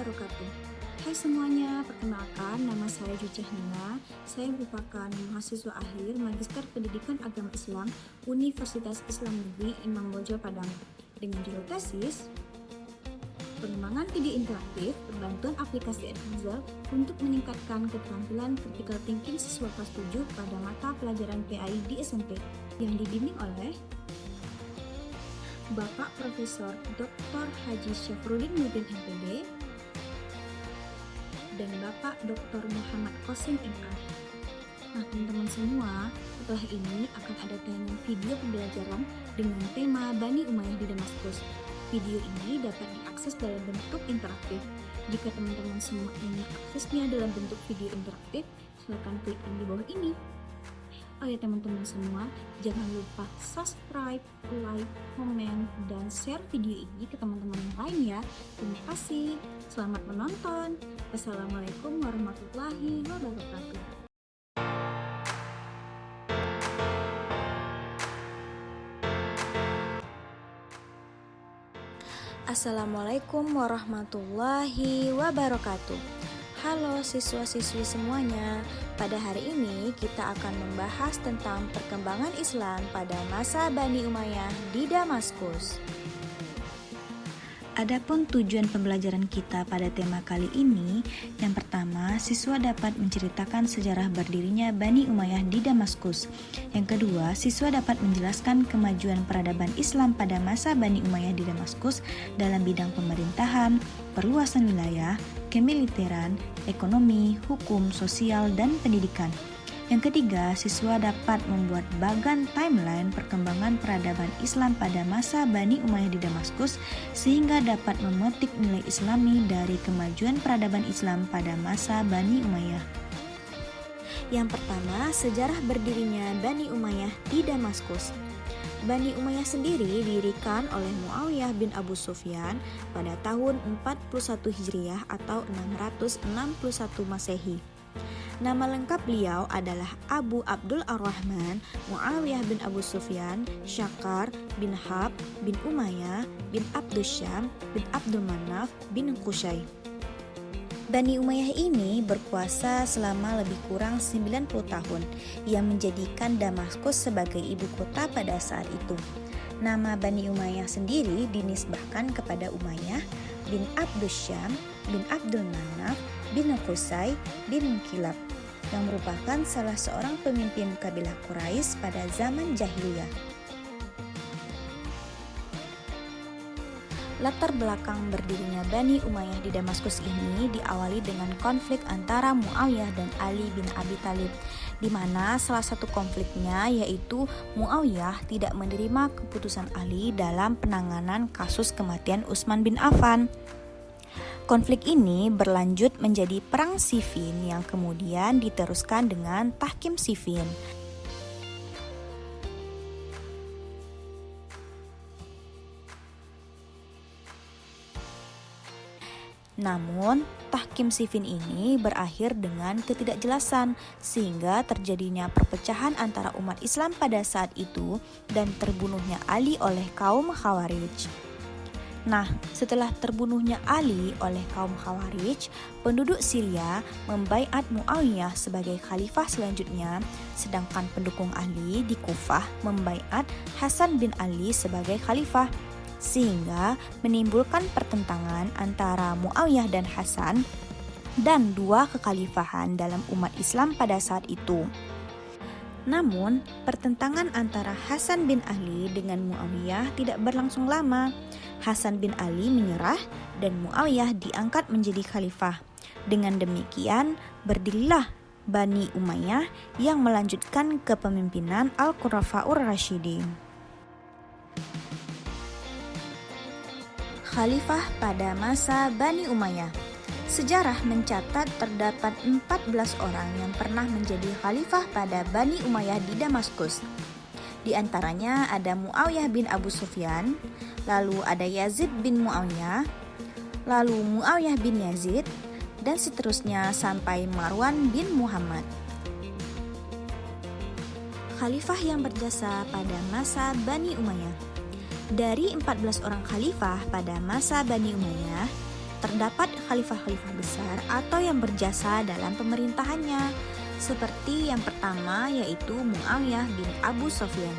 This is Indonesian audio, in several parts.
wabarakatuh. Hai semuanya, perkenalkan nama saya Juceh Nina. Saya merupakan mahasiswa akhir Magister Pendidikan Agama Islam Universitas Islam Negeri Imam Bonjol Padang dengan judul tesis pengembangan video interaktif berbantuan aplikasi Advisor untuk meningkatkan keterampilan critical thinking siswa kelas 7 pada mata pelajaran PAI di SMP yang dibimbing oleh Bapak Profesor Dr. Haji Syafruddin Nurdin MPD dan Bapak Dr. Muhammad Qasim MA. Nah teman-teman semua, setelah ini akan ada tayangan video pembelajaran dengan tema Bani Umayyah di Damaskus. Video ini dapat diakses dalam bentuk interaktif. Jika teman-teman semua ingin aksesnya dalam bentuk video interaktif, silakan klik link di bawah ini. Oh ya teman-teman semua, jangan lupa subscribe, like, komen, dan share video ini ke teman-teman yang lain ya. Terima kasih. Selamat menonton. Wassalamualaikum warahmatullahi wabarakatuh. Assalamualaikum warahmatullahi wabarakatuh. Halo siswa-siswi semuanya. Pada hari ini kita akan membahas tentang perkembangan Islam pada masa Bani Umayyah di Damaskus. Adapun tujuan pembelajaran kita pada tema kali ini, yang pertama, siswa dapat menceritakan sejarah berdirinya Bani Umayyah di Damaskus. Yang kedua, siswa dapat menjelaskan kemajuan peradaban Islam pada masa Bani Umayyah di Damaskus dalam bidang pemerintahan, perluasan wilayah, kemiliteran, ekonomi, hukum, sosial, dan pendidikan. Yang ketiga, siswa dapat membuat bagan timeline perkembangan peradaban Islam pada masa Bani Umayyah di Damaskus sehingga dapat memetik nilai Islami dari kemajuan peradaban Islam pada masa Bani Umayyah. Yang pertama, sejarah berdirinya Bani Umayyah di Damaskus. Bani Umayyah sendiri didirikan oleh Muawiyah bin Abu Sufyan pada tahun 41 Hijriah atau 661 Masehi. Nama lengkap beliau adalah Abu Abdul Ar-Rahman Muawiyah bin Abu Sufyan Syakar bin Harb bin Umayyah bin Abdussyam bin Abdul Manaf bin Qusay. Bani Umayyah ini berkuasa selama lebih kurang 90 tahun yang menjadikan Damaskus sebagai ibu kota pada saat itu. Nama Bani Umayyah sendiri dinisbahkan kepada Umayyah bin Abdussyam bin Abdul Manaf bin Qusay bin Kilab yang merupakan salah seorang pemimpin kabilah Quraisy pada zaman jahiliyah. Latar belakang berdirinya Bani Umayyah di Damaskus ini diawali dengan konflik antara Muawiyah dan Ali bin Abi Thalib, di mana salah satu konfliknya yaitu Muawiyah tidak menerima keputusan Ali dalam penanganan kasus kematian Utsman bin Affan. Konflik ini berlanjut menjadi Perang Siffin yang kemudian diteruskan dengan Tahkim Siffin. Namun, Tahkim Siffin ini berakhir dengan ketidakjelasan sehingga terjadinya perpecahan antara umat Islam pada saat itu dan terbunuhnya Ali oleh kaum Khawarij. Nah, setelah terbunuhnya Ali oleh kaum Khawarij, penduduk Syria membaiat Muawiyah sebagai khalifah selanjutnya, sedangkan pendukung Ali di Kufah membaiat Hasan bin Ali sebagai khalifah, sehingga menimbulkan pertentangan antara Muawiyah dan Hasan dan dua kekhalifahan dalam umat Islam pada saat itu. Namun, pertentangan antara Hasan bin Ali dengan Muawiyah tidak berlangsung lama. Hasan bin Ali menyerah dan Muawiyah diangkat menjadi khalifah. Dengan demikian, berdirilah Bani Umayyah yang melanjutkan kepemimpinan Al-Khulafaur Rasyidin. Khalifah pada masa Bani Umayyah. Sejarah mencatat terdapat 14 orang yang pernah menjadi khalifah pada Bani Umayyah di Damaskus. Di antaranya ada Muawiyah bin Abu Sufyan, lalu ada Yazid bin Muawiyah, lalu Muawiyah bin Yazid, dan seterusnya sampai Marwan bin Muhammad. Khalifah yang berjasa pada masa Bani Umayyah. Dari 14 orang khalifah pada masa Bani Umayyah, terdapat khalifah-khalifah besar atau yang berjasa dalam pemerintahannya, seperti yang pertama yaitu Muawiyah bin Abu Sufyan.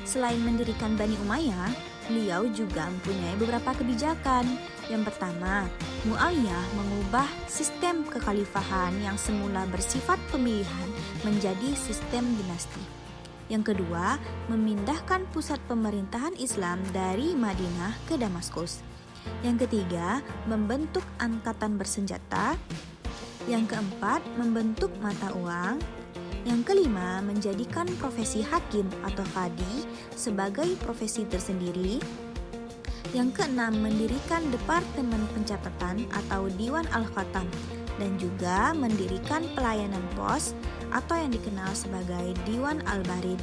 Selain mendirikan Bani Umayyah, beliau juga mempunyai beberapa kebijakan. Yang pertama, Muawiyah mengubah sistem kekhalifahan yang semula bersifat pemilihan menjadi sistem dinasti. Yang kedua, memindahkan pusat pemerintahan Islam dari Madinah ke Damaskus. Yang ketiga, membentuk angkatan bersenjata. Yang keempat, membentuk mata uang. Yang kelima, menjadikan profesi hakim atau qadi sebagai profesi tersendiri. Yang keenam, mendirikan Departemen Pencatatan atau Diwan Al-Khatam dan juga mendirikan pelayanan pos atau yang dikenal sebagai Diwan Al-Barid.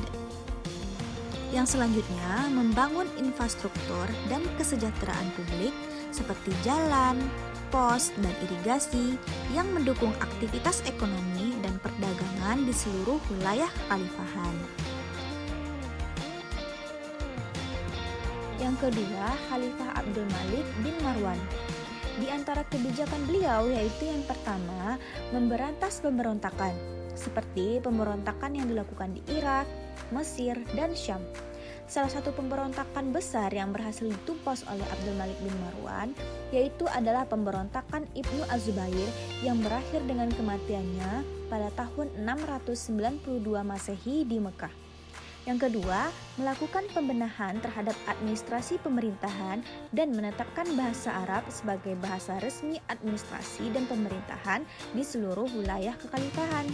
Yang selanjutnya, membangun infrastruktur dan kesejahteraan publik seperti jalan, pos, dan irigasi yang mendukung aktivitas ekonomi dan perdagangan di seluruh wilayah kekhalifahan. Yang kedua, Khalifah Abdul Malik bin Marwan. Di antara kebijakan beliau yaitu yang pertama, memberantas pemberontakan, seperti pemberontakan yang dilakukan di Irak, Mesir, dan Syam. Salah satu pemberontakan besar yang berhasil ditumpas oleh Abdul Malik bin Marwan yaitu adalah pemberontakan Ibnu Az-Zubair yang berakhir dengan kematiannya pada tahun 692 Masehi di Mekah. Yang kedua, melakukan pembenahan terhadap administrasi pemerintahan dan menetapkan bahasa Arab sebagai bahasa resmi administrasi dan pemerintahan di seluruh wilayah kekhalifahan.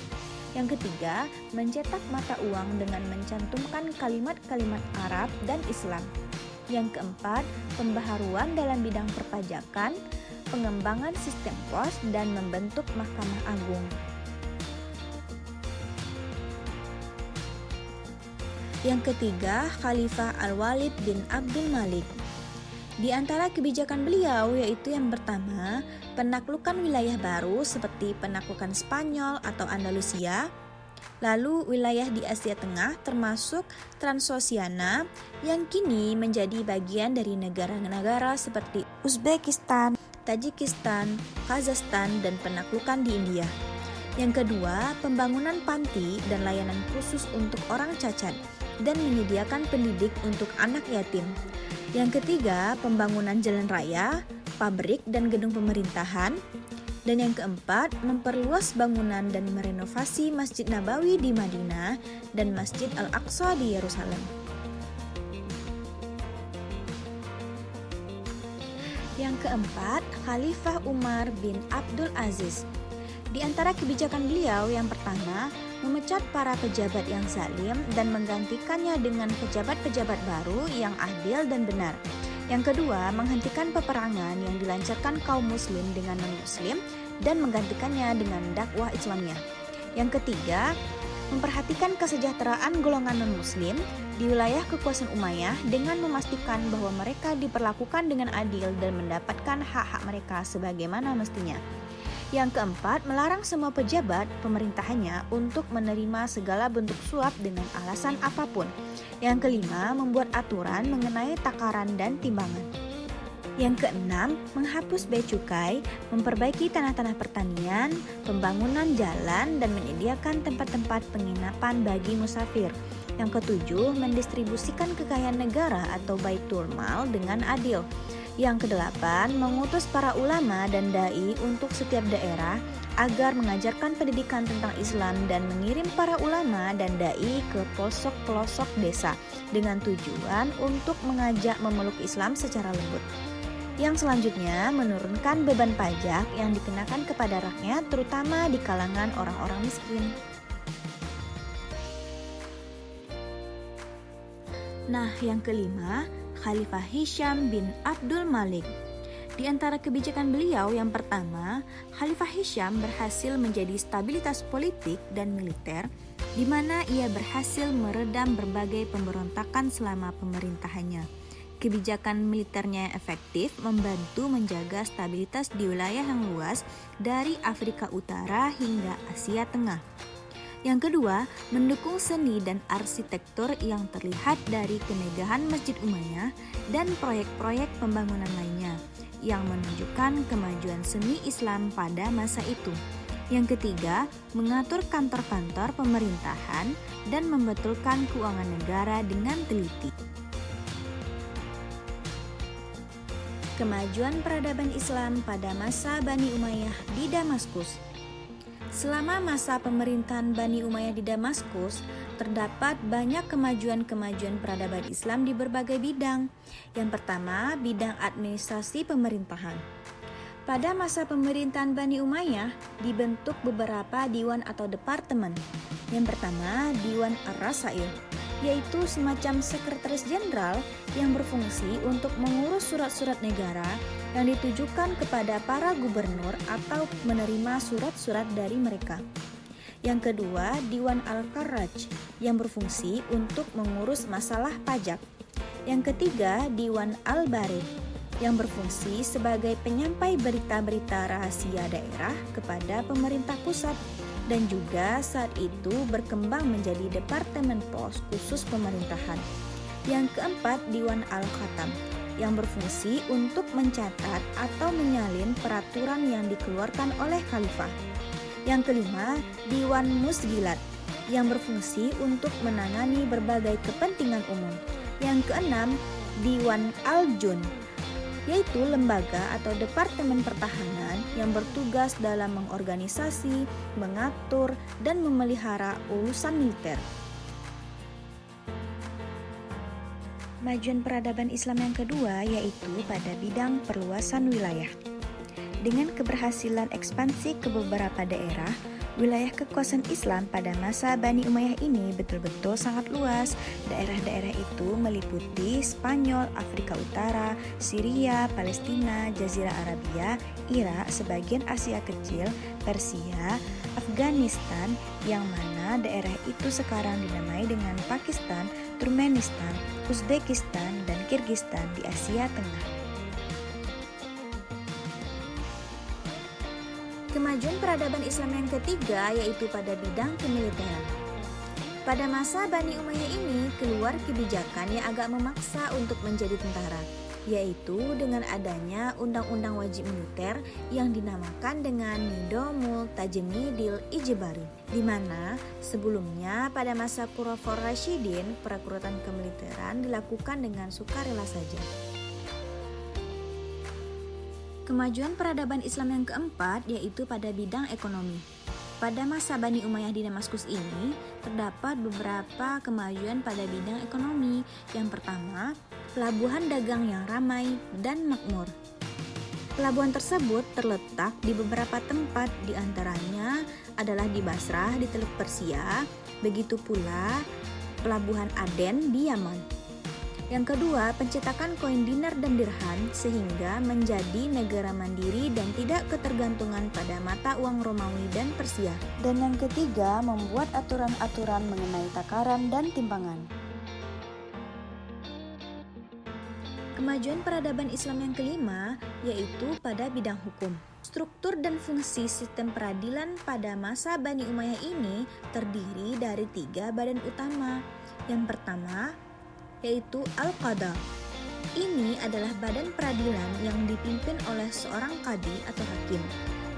Yang ketiga, mencetak mata uang dengan mencantumkan kalimat-kalimat Arab dan Islam. Yang keempat, pembaharuan dalam bidang perpajakan, pengembangan sistem pos, dan membentuk Mahkamah Agung. Yang ketiga, Khalifah Al-Walid bin Abdul Malik. Di antara kebijakan beliau yaitu yang pertama, penaklukan wilayah baru seperti penaklukan Spanyol atau Andalusia, lalu wilayah di Asia Tengah termasuk Transoxiana yang kini menjadi bagian dari negara-negara seperti Uzbekistan, Tajikistan, Kazakhstan, dan penaklukan di India. Yang kedua, pembangunan panti dan layanan khusus untuk orang cacat dan menyediakan pendidik untuk anak yatim. Yang ketiga, pembangunan jalan raya, pabrik, dan gedung pemerintahan. Dan yang keempat, memperluas bangunan dan merenovasi Masjid Nabawi di Madinah dan Masjid Al-Aqsa di Yerusalem. Yang keempat, Khalifah Umar bin Abdul Aziz. Di antara kebijakan beliau yang pertama, memecat para pejabat yang zalim dan menggantikannya dengan pejabat-pejabat baru yang adil dan benar. Yang kedua, menghentikan peperangan yang dilancarkan kaum muslim dengan non-muslim dan menggantikannya dengan dakwah Islamiyah. Yang ketiga, memperhatikan kesejahteraan golongan non-muslim di wilayah kekuasaan Umayyah dengan memastikan bahwa mereka diperlakukan dengan adil dan mendapatkan hak-hak mereka sebagaimana mestinya. Yang keempat, melarang semua pejabat pemerintahannya untuk menerima segala bentuk suap dengan alasan apapun. Yang kelima, membuat aturan mengenai takaran dan timbangan. Yang keenam, menghapus bea cukai, memperbaiki tanah-tanah pertanian, pembangunan jalan, dan menyediakan tempat-tempat penginapan bagi musafir. Yang ketujuh, mendistribusikan kekayaan negara atau baitul mal dengan adil. Yang kedelapan, mengutus para ulama dan dai untuk setiap daerah agar mengajarkan pendidikan tentang Islam dan mengirim para ulama dan dai ke pelosok-pelosok desa dengan tujuan untuk mengajak memeluk Islam secara lembut. Yang selanjutnya, menurunkan beban pajak yang dikenakan kepada rakyat terutama di kalangan orang-orang miskin. Nah, yang kelima, Khalifah Hisham bin Abdul Malik. Di antara kebijakan beliau yang pertama, Khalifah Hisham berhasil menjadi stabilitas politik dan militer, di mana ia berhasil meredam berbagai pemberontakan selama pemerintahannya. Kebijakan militernya yang efektif membantu menjaga stabilitas di wilayah yang luas dari Afrika Utara hingga Asia Tengah. Yang kedua, mendukung seni dan arsitektur yang terlihat dari kemegahan Masjid Umayyah dan proyek-proyek pembangunan lainnya. yang menunjukkan kemajuan seni Islam pada masa itu. Yang ketiga, mengatur kantor-kantor pemerintahan dan membetulkan keuangan negara dengan teliti. Kemajuan peradaban Islam pada masa Bani Umayyah di Damaskus. Selama masa pemerintahan Bani Umayyah di Damaskus, terdapat banyak kemajuan-kemajuan peradaban Islam di berbagai bidang. Yang pertama, bidang administrasi pemerintahan. Pada masa pemerintahan Bani Umayyah, dibentuk beberapa diwan atau departemen. Yang pertama, Diwan Ar-Rasail, yaitu semacam sekretaris jenderal yang berfungsi untuk mengurus surat-surat negara yang ditujukan kepada para gubernur atau menerima surat-surat dari mereka. Yang kedua, Diwan Al-Karraj yang berfungsi untuk mengurus masalah pajak. Yang ketiga, Diwan Al-Barid yang berfungsi sebagai penyampai berita-berita rahasia daerah kepada pemerintah pusat dan juga saat itu berkembang menjadi Departemen Pos khusus pemerintahan. Yang keempat, Diwan Al-Khatam yang berfungsi untuk mencatat atau menyalin peraturan yang dikeluarkan oleh khalifah. Yang kelima, Diwan Musgilat yang berfungsi untuk menangani berbagai kepentingan umum. Yang keenam, Diwan Al-Jun, yaitu lembaga atau departemen pertahanan yang bertugas dalam mengorganisasi, mengatur, dan memelihara urusan militer. Kemajuan peradaban Islam yang kedua yaitu pada bidang perluasan wilayah. Dengan keberhasilan ekspansi ke beberapa daerah, wilayah kekuasaan Islam pada masa Bani Umayyah ini betul-betul sangat luas. Daerah-daerah itu meliputi Spanyol, Afrika Utara, Syria, Palestina, Jazirah Arabia, Irak, sebagian Asia Kecil, Persia, Afghanistan, yang mana daerah itu sekarang dinamai dengan Pakistan, Turkmenistan, Uzbekistan, dan Kirgistan di Asia Tengah. Kemajuan peradaban Islam yang ketiga yaitu pada bidang kemiliteran. Pada masa Bani Umayyah ini keluar kebijakan yang agak memaksa untuk menjadi tentara, yaitu dengan adanya Undang-Undang Wajib Militer yang dinamakan dengan Nidomul Tajnidil Ijbari, di mana sebelumnya pada masa Khulafaur Rasyidin perekrutan kemiliteran dilakukan dengan sukarela saja. Kemajuan peradaban Islam yang keempat yaitu pada bidang ekonomi. Pada masa Bani Umayyah di Damaskus ini terdapat beberapa kemajuan pada bidang ekonomi. Yang pertama, pelabuhan dagang yang ramai dan makmur. Pelabuhan tersebut terletak di beberapa tempat, di antaranya adalah di Basrah di Teluk Persia, begitu pula pelabuhan Aden di Yaman. Yang kedua, pencetakan koin dinar dan dirham sehingga menjadi negara mandiri dan tidak ketergantungan pada mata uang Romawi dan Persia. Dan yang ketiga, membuat aturan-aturan mengenai takaran dan timbangan. Kemajuan peradaban Islam yang kelima yaitu pada bidang hukum. Struktur dan fungsi sistem peradilan pada masa Bani Umayyah ini terdiri dari 3 badan utama. Yang pertama yaitu Al-Qadha. Ini adalah badan peradilan yang dipimpin oleh seorang qadi atau hakim.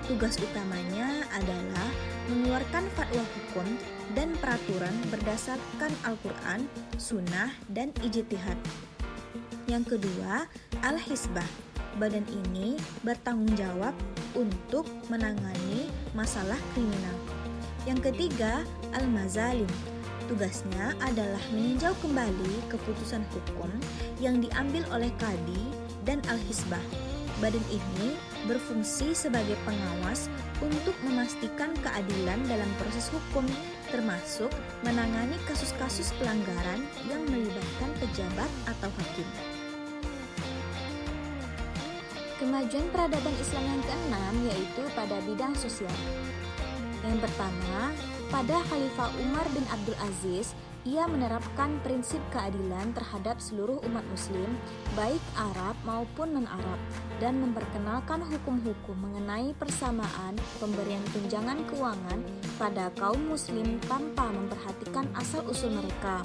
Tugas utamanya adalah mengeluarkan fatwa hukum dan peraturan berdasarkan Al-Quran, Sunnah, dan ijtihad. Yang kedua, Al-Hisbah. Badan ini bertanggung jawab untuk menangani masalah kriminal. Yang ketiga, Al-Mazalim. Tugasnya adalah meninjau kembali keputusan hukum yang diambil oleh Qadi dan Al-Hisbah. Badan ini berfungsi sebagai pengawas untuk memastikan keadilan dalam proses hukum, termasuk menangani kasus-kasus pelanggaran yang melibatkan pejabat atau hakim. Kemajuan peradaban Islam yang keenam yaitu pada bidang sosial. Yang pertama, pada Khalifah Umar bin Abdul Aziz, ia menerapkan prinsip keadilan terhadap seluruh umat muslim, baik Arab maupun non-Arab, dan memperkenalkan hukum-hukum mengenai persamaan pemberian tunjangan keuangan pada kaum muslim tanpa memperhatikan asal-usul mereka.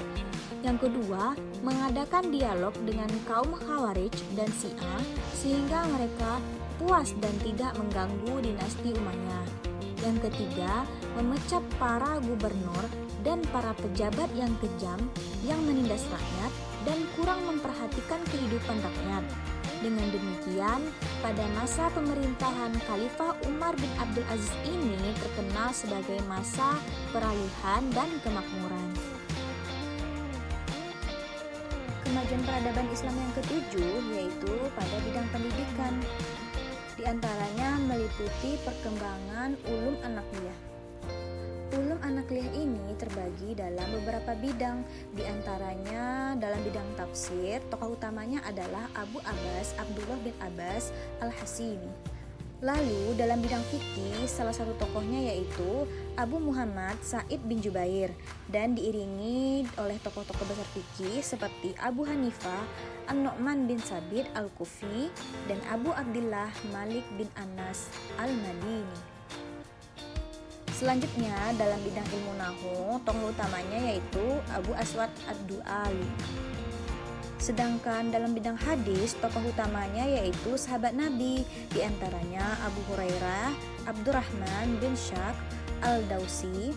Yang kedua, mengadakan dialog dengan kaum Khawarij dan Syiah sehingga mereka puas dan tidak mengganggu dinasti Umayyah. Yang ketiga, memecat para gubernur dan para pejabat yang kejam yang menindas rakyat dan kurang memperhatikan kehidupan rakyat. Dengan demikian, pada masa pemerintahan Khalifah Umar bin Abdul Aziz ini terkenal sebagai masa peralihan dan kemakmuran. Kemajuan peradaban Islam yang ketujuh yaitu pada bidang pendidikan. Di antaranya meliputi perkembangan ulum anakliyah. Ulum anakliyah ini terbagi dalam beberapa bidang, di antaranya dalam bidang tafsir, tokoh utamanya adalah Abu Abbas Abdullah bin Abbas al-Hasimi. Lalu dalam bidang fikih, salah satu tokohnya yaitu Abu Muhammad Sa'id bin Jubair dan diiringi oleh tokoh-tokoh besar fikih seperti Abu Hanifah An-Nu'man bin Sabit al-Kufi dan Abu Abdillah Malik bin Anas al-Madini. Selanjutnya dalam bidang ilmu nahwu, tokoh utamanya yaitu Abu Aswad ad-Du'ali. Sedangkan dalam bidang hadis, tokoh utamanya yaitu sahabat Nabi, di antaranya Abu Hurairah, Abdurrahman bin Syakh al-Dausi,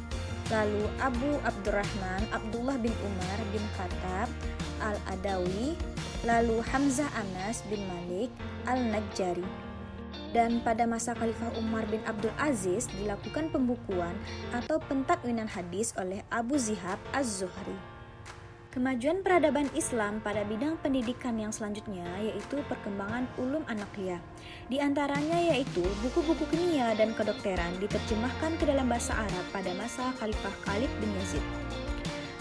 lalu Abu Abdurrahman Abdullah bin Umar bin Khattab al-Adawi, lalu Hamzah Anas bin Malik al-Najjari. Dan pada masa Khalifah Umar bin Abdul Aziz dilakukan pembukuan atau pentakwinan hadis oleh Abu Zihab az-Zuhri. Kemajuan peradaban Islam pada bidang pendidikan yang selanjutnya yaitu perkembangan ulum anakliyah. Di antaranya yaitu buku-buku kimia dan kedokteran diterjemahkan ke dalam bahasa Arab pada masa Khalifah Khalid bin Yazid.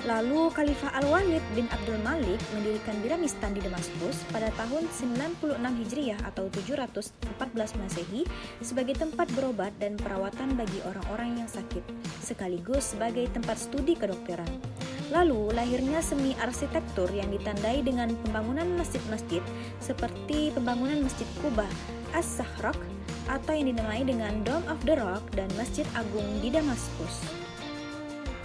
Lalu Khalifah Al-Walid bin Abdul Malik mendirikan Biramistan di Damaskus pada tahun 96 Hijriah atau 714 Masehi sebagai tempat berobat dan perawatan bagi orang-orang yang sakit, sekaligus sebagai tempat studi kedokteran. Lalu lahirnya seni arsitektur yang ditandai dengan pembangunan masjid-masjid seperti pembangunan Masjid Quba As-Sakhraq atau yang dinamai dengan Dome of the Rock dan Masjid Agung di Damaskus.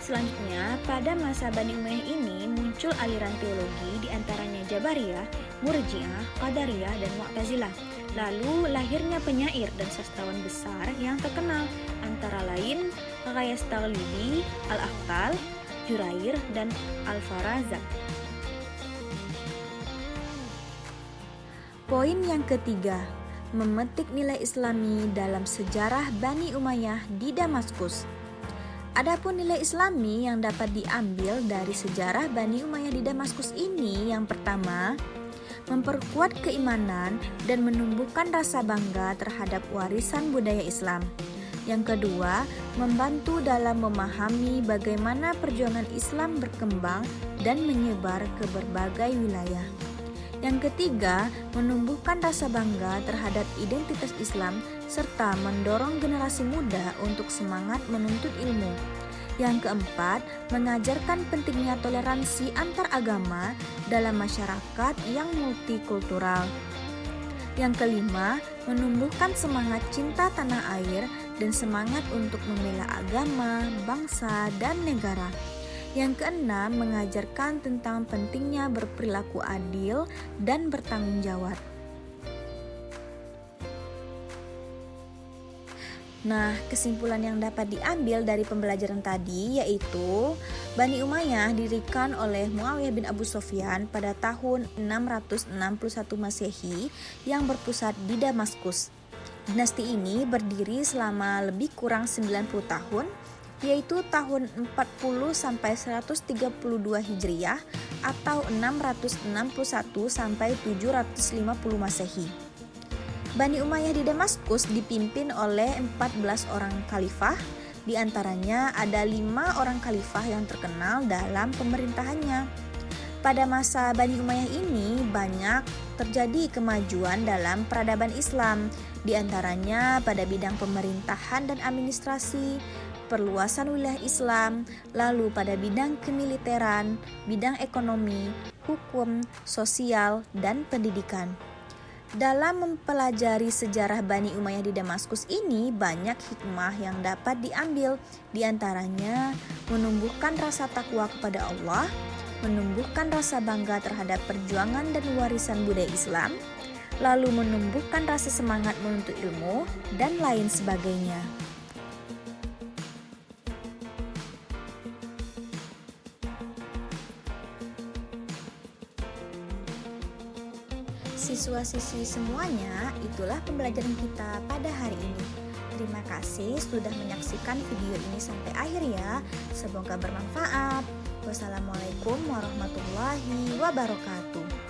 Selanjutnya, pada masa Bani Umayyah ini muncul aliran teologi di antaranya Jabariyah, Murji'ah, Qadariyah, dan Mu'tazilah. Lalu lahirnya penyair dan sastrawan besar yang terkenal antara lain Ghayas Taghlibi, Al-Akhtal, Jurair, dan Al-Farazak. Poin yang ketiga, memetik nilai Islami dalam sejarah Bani Umayyah di Damaskus. Adapun nilai Islami yang dapat diambil dari sejarah Bani Umayyah di Damaskus ini, yang pertama, memperkuat keimanan dan menumbuhkan rasa bangga terhadap warisan budaya Islam. Yang kedua, membantu dalam memahami bagaimana perjuangan Islam berkembang dan menyebar ke berbagai wilayah. Yang ketiga, menumbuhkan rasa bangga terhadap identitas Islam serta mendorong generasi muda untuk semangat menuntut ilmu. Yang keempat, mengajarkan pentingnya toleransi antar agama dalam masyarakat yang multikultural. Yang kelima, menumbuhkan semangat cinta tanah air dan semangat untuk membela agama, bangsa, dan negara. Yang keenam, mengajarkan tentang pentingnya berperilaku adil dan bertanggung jawab. Nah, kesimpulan yang dapat diambil dari pembelajaran tadi yaitu Bani Umayyah didirikan oleh Muawiyah bin Abu Sufyan pada tahun 661 Masehi yang berpusat di Damaskus. Dinasti ini berdiri selama lebih kurang 90 tahun, yaitu tahun 40 sampai 132 Hijriah atau 661 sampai 750 Masehi. Bani Umayyah di Damaskus dipimpin oleh 14 orang khalifah, di antaranya ada 5 orang khalifah yang terkenal dalam pemerintahannya. Pada masa Bani Umayyah ini banyak terjadi kemajuan dalam peradaban Islam, di antaranya pada bidang pemerintahan dan administrasi, perluasan wilayah Islam, lalu pada bidang kemiliteran, bidang ekonomi, hukum, sosial, dan pendidikan. Dalam mempelajari sejarah Bani Umayyah di Damaskus ini banyak hikmah yang dapat diambil, di antaranya menumbuhkan rasa takwa kepada Allah, menumbuhkan rasa bangga terhadap perjuangan dan warisan budaya Islam, lalu menumbuhkan rasa semangat menuntut ilmu, dan lain sebagainya. Siswa-siswi semuanya, itulah pembelajaran kita pada hari ini. Terima kasih sudah menyaksikan video ini sampai akhir ya. Semoga bermanfaat. Wassalamualaikum warahmatullahi wabarakatuh.